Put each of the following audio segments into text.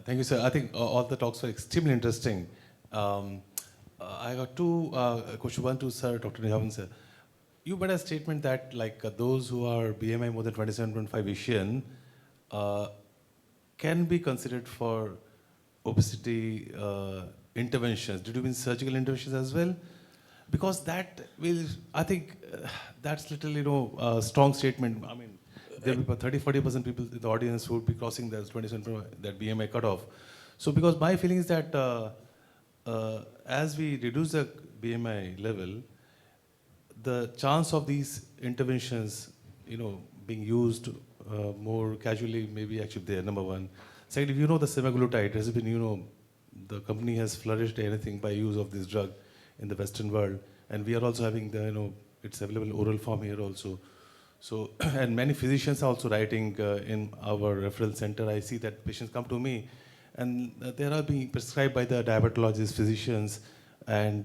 Thank you, sir. I think all the talks were extremely interesting. I got two questions. One to Sir Dr. Nihavan, sir. You made a statement that those who are BMI more than 27.5 Asian can be considered for obesity interventions. Did you mean surgical interventions as well? Because that will, I think, that's little, strong statement. I mean, there will be 30-40% people in the audience who would be crossing that 27 that BMI cutoff. So, because my feeling is that as we reduce the BMI level, the chance of these interventions, being used more casually may be actually there, number one. Second, if you know the semaglutide has been, the company has flourished anything by use of this drug in the Western world. And we are also having the, it's available oral form here also. So, and many physicians are also writing in our referral center. I see that patients come to me and they are being prescribed by the diabetologists, physicians, and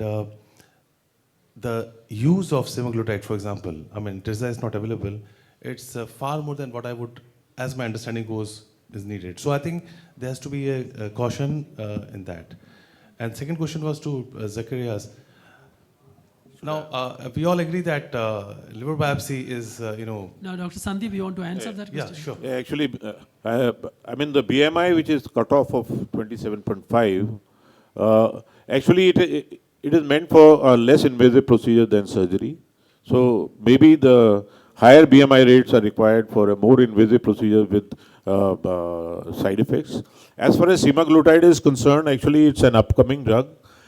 the use of semaglutide, for example, I mean, Tirzah is not available. It's far more than what I would, as my understanding goes, is needed. So I think there has to be a caution in that. And second question was to Zacharias. Now, we all agree that liver biopsy is, Now, Dr. Sandeep, you want to answer that question? Yeah, sure. Yeah, actually, I mean, the BMI, which is cutoff of 27.5, actually it is meant for a less invasive procedure than surgery. So maybe the higher BMI rates are required for a more invasive procedure with side effects. As far as semaglutide is concerned, actually it's an upcoming drug.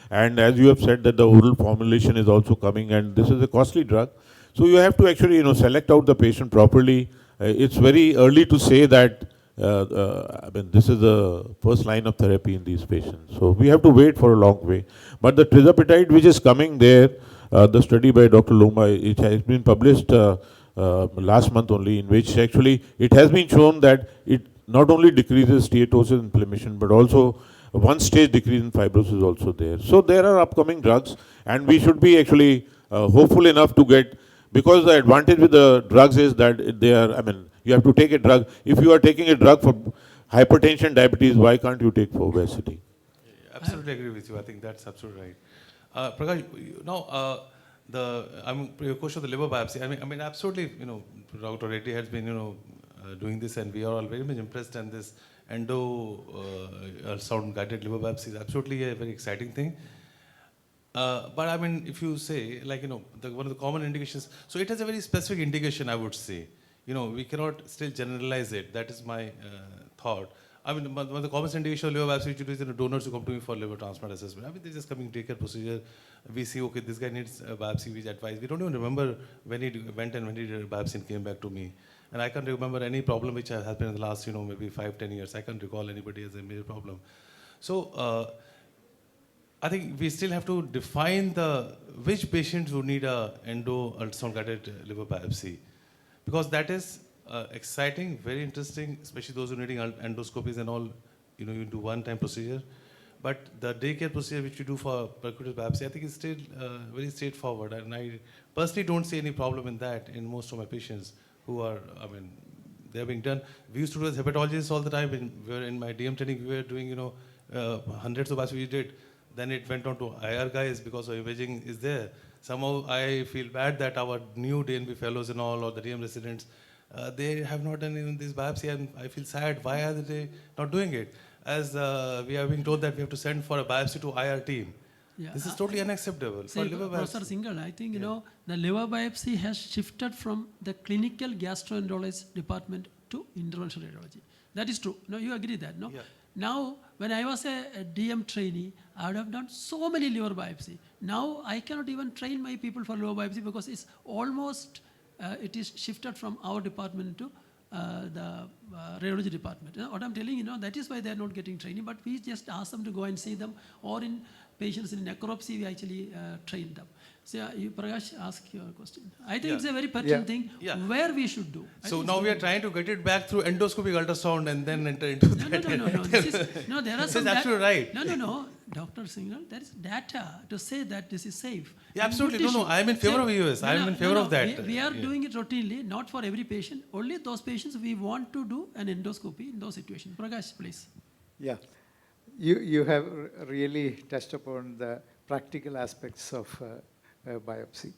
And as you have said that the oral formulation is also coming and this is a costly drug. So you have to actually, select out the patient properly. It's very early to say that, I mean, this is the first line of therapy in these patients. So we have to wait for a long way. But the tirzepatide which is coming there, the study by Dr. Loma, it has been published last month only, in which actually it has been shown that it not only decreases steatosis inflammation, but also one stage decrease in fibrosis is also there. So there are upcoming drugs and we should be actually hopeful enough to get, because the advantage with the drugs is that they are, I mean, you have to take a drug. If you are taking a drug for hypertension, diabetes, why can't you take for obesity? Yeah, absolutely agree with you. I think that's absolutely right. Prakash, now your question of the liver biopsy. I mean, absolutely. Dr. Reddy has been, doing this, and we are all very much impressed. And this sound guided liver biopsy is absolutely a very exciting thing. But I mean, if you say, one of the common indications, so it has a very specific indication, I would say. We cannot still generalize it. That is my thought. I mean, one of the common indications of liver biopsy which you do is donors who come to me for liver transplant assessment. I mean, they're just coming to take a procedure. We see, okay, this guy needs a biopsy, we advise. We don't even remember when he went and when he did a biopsy and came back to me. And I can't remember any problem which has happened in the last, maybe 5-10 years. I can't recall anybody as a major problem. So I think we still have to define which patients who need a ultrasound guided liver biopsy, because that is exciting, very interesting, especially those who are needing endoscopies and all. You do one-time procedure, but the daycare procedure which you do for percutaneous biopsy, I think is still very straightforward, and I personally don't see any problem in that in most of my patients who are, I mean, they are being done. We used to do as hepatologists all the time. We were in my DM training, we were doing, hundreds of biopsies we did. Then it went on to IR guys because of imaging is there. Somehow I feel bad that our new DNB fellows and all, or the DM residents, they have not done even this biopsy, and I feel sad. Why are they not doing it? As we are being told that we have to send for a biopsy to IR team. Yeah. This is totally unacceptable. See, Professor Singhal, I think, the liver biopsy has shifted from the clinical gastroenterology department to interventional radiology. That is true. No, you agree that, no? Yeah. Now, when I was a DM trainee, I would have done so many liver biopsy. Now, I cannot even train my people for liver biopsy because it's almost, it is shifted from our department to the radiology department. What I'm telling that is why they're not getting training, but we just ask them to go and see them, or in patients in necropsy, we actually train them. So you, Prakash, ask your question. I think it's a very pertinent thing where we should do. So now we are trying to get it back through endoscopic ultrasound and then enter into that. No. There are some. This is absolutely right. No. Dr. Singhal, there is data to say that this is safe. Yeah, absolutely. No. I am in favor of US. I am in favor of that. We are doing it routinely, not for every patient. Only those patients we want to do an endoscopy in those situations. Prakash, please. Yeah, you have really touched upon the practical aspects of biopsy.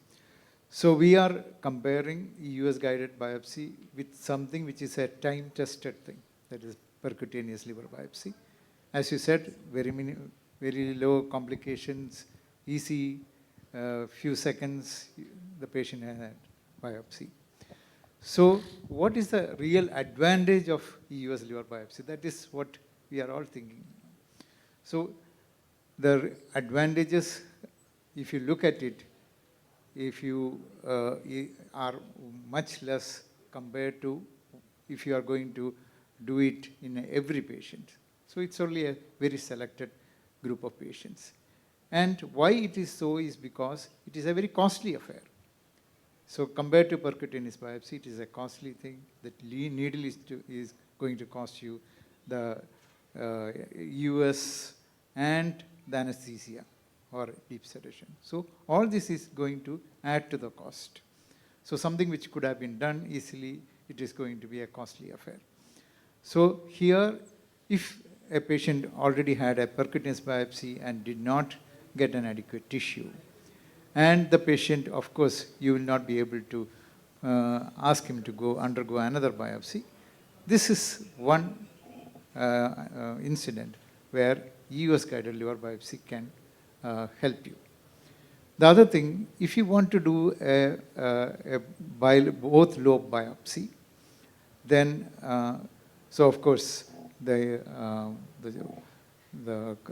So we are comparing US guided biopsy with something which is a time tested thing, that is percutaneous liver biopsy. As you said, very low complications, easy, few seconds, the patient had biopsy. So what is the real advantage of US liver biopsy? That is what we are all thinking. So the advantages, if you look at it, if you are much less compared to if you are going to do it in every patient. So it's only a very selected group of patients. And why it is so is because it is a very costly affair. So compared to percutaneous biopsy, it is a costly thing. That needle is going to cost you the US and the anesthesia or deep sedation. So all this is going to add to the cost. So something which could have been done easily, it is going to be a costly affair. So here, if a patient already had a percutaneous biopsy and did not get an adequate tissue, and the patient, of course, you will not be able to ask him to undergo another biopsy. This is one incident where US guided liver biopsy can help you. The other thing, if you want to do both lobe biopsy, then so of course the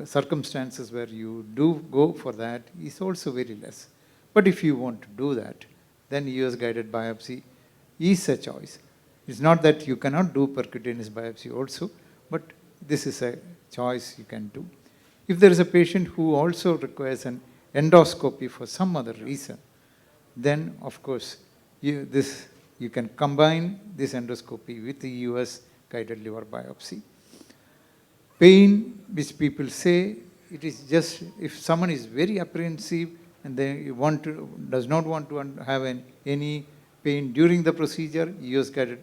circumstances where you do go for that is also very less. But if you want to do that, then US guided biopsy is a choice. It's not that you cannot do percutaneous biopsy also, but this is a choice you can do. If there is a patient who also requires an endoscopy for some other reason, then of course you can combine this endoscopy with the US guided liver biopsy. Pain, which people say, it is just if someone is very apprehensive and they does not want to have any pain during the procedure, US guided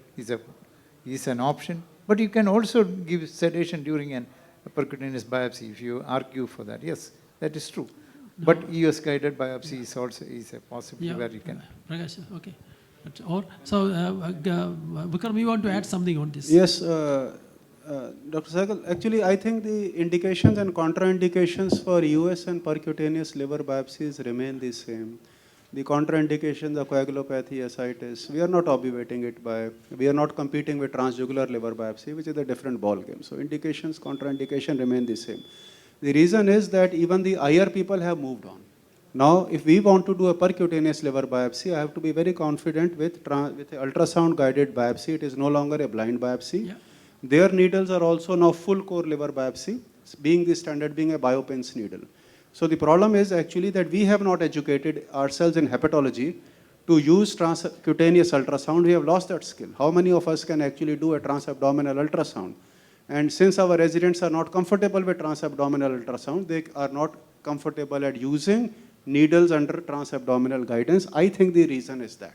is an option. But you can also give sedation during a percutaneous biopsy if you argue for that. Yes, that is true. No. But US guided biopsy is also a possibility where you can. Prakash, okay. So, Vikram, you want to add something on this? Yes, Dr. Sehgal, actually I think the indications and contraindications for US and percutaneous liver biopsies remain the same. The contraindication, the coagulopathy, ascites, we are not obviating it we are not competing with transjugular liver biopsy, which is a different ball game. So indications, contraindication remain the same. The reason is that even the IR people have moved on. Now, if we want to do a percutaneous liver biopsy, I have to be very confident with ultrasound guided biopsy. It is no longer a blind biopsy. Yeah. Their needles are also now full core liver biopsy, being the standard being a biopens needle. So the problem is actually that we have not educated ourselves in hepatology to use transcutaneous ultrasound. We have lost that skill. How many of us can actually do a transabdominal ultrasound? And since our residents are not comfortable with transabdominal ultrasound, they are not comfortable at using needles under transabdominal guidance. I think the reason is that.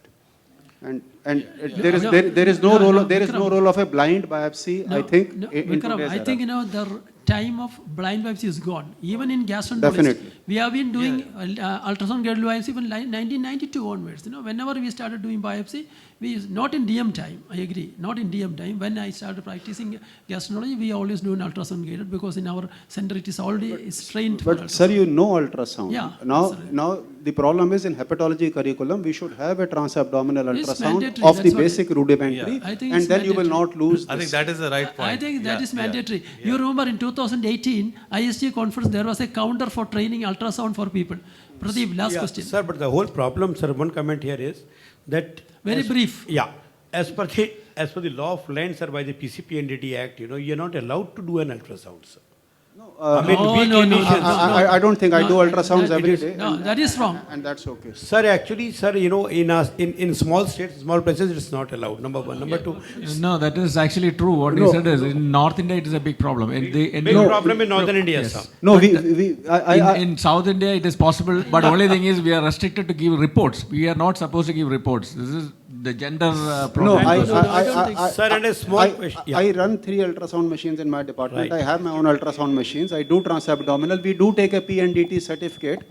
There is no role of a blind biopsy, I think. Vikram, I think the time of blind biopsy is gone. Even in gastroenterology, we have been doing ultrasound guided biopsy from 1992 onwards. Whenever we started doing biopsy, not in DM time. I agree, not in DM time. When I started practicing gastroenterology, we always do an ultrasound guided because in our center it is already trained. But sir, you know ultrasound. Yeah. Now the problem is in hepatology curriculum, we should have a transabdominal ultrasound of the basic rudimentary, and then you will not lose. I think that is the right point. I think that is mandatory. You remember in 2018 IST conference, there was a counter for training ultrasound for people. Pradeep, last question. Sir, but the whole problem, sir, one comment here is that... Very brief. Yeah. As per the law of land, sir, by the PCP and DD Act, you're not allowed to do an ultrasound, sir. I don't think I do ultrasounds every day. No, that is wrong. And that's okay. Sir, actually, sir, in small states, small places, it's not allowed. Number one. Number two. No, that is actually true. What you said is in North India, it is a big problem. Big problem in Northern India, yes. sir. No, in South India, it is possible, but only thing is we are restricted to give reports. We are not supposed to give reports. the gender No, program. I don't think so. Sir, and a small question. Yeah. I run 3 ultrasound machines in my department. Right. I have my own ultrasound machines. I do transabdominal. We do take a PNDT certificate,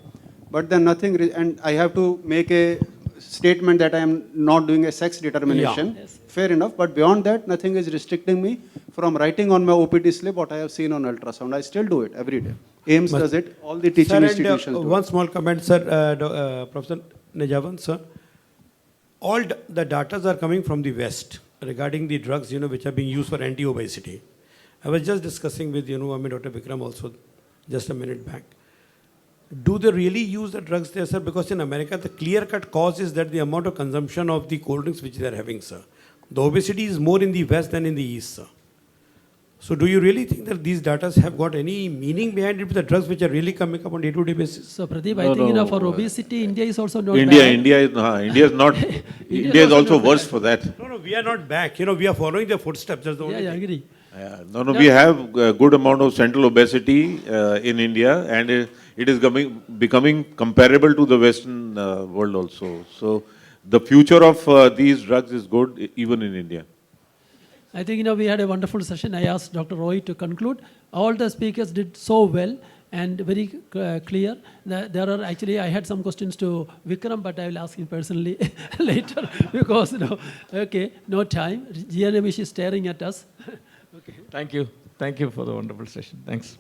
but then nothing, and I have to make a statement that I am not doing a sex determination. Yes. Fair enough, but beyond that, nothing is restricting me from writing on my OPD slip what I have seen on ultrasound. I still do it every day. AIMS does it, all the teaching Sir, and, institutions do one it. small comment, sir, Professor Najavan, sir. All the data are coming from the West regarding the drugs, which are being used for anti-obesity. I was just discussing with, Dr. Vikram also just a minute back. Do they really use the drugs there, sir? Because in America, the clear-cut cause is that the amount of consumption of the cold drinks which they are having, sir. The obesity is more in the West than in the East, sir. So do you really think that these data have got any meaning behind it with the drugs which are really coming up on day-to-day basis? So Pradeep, No, I think no, for obesity, India is also not India bad. is not, India is also worse for that. No, we are not back. We are following the footsteps. That's the only Yeah, thing. agree. No, we have a good amount of central obesity in India, and it is becoming comparable to the Western world also. So the future of these drugs is good even in India. I think we had a wonderful session. I asked Dr. Roy to conclude. All the speakers did so well and very clear. There are actually, I had some questions to Vikram, but I will ask him personally later because no time. GNMISH is staring at us. Thank you. Thank you for the wonderful session. Thanks.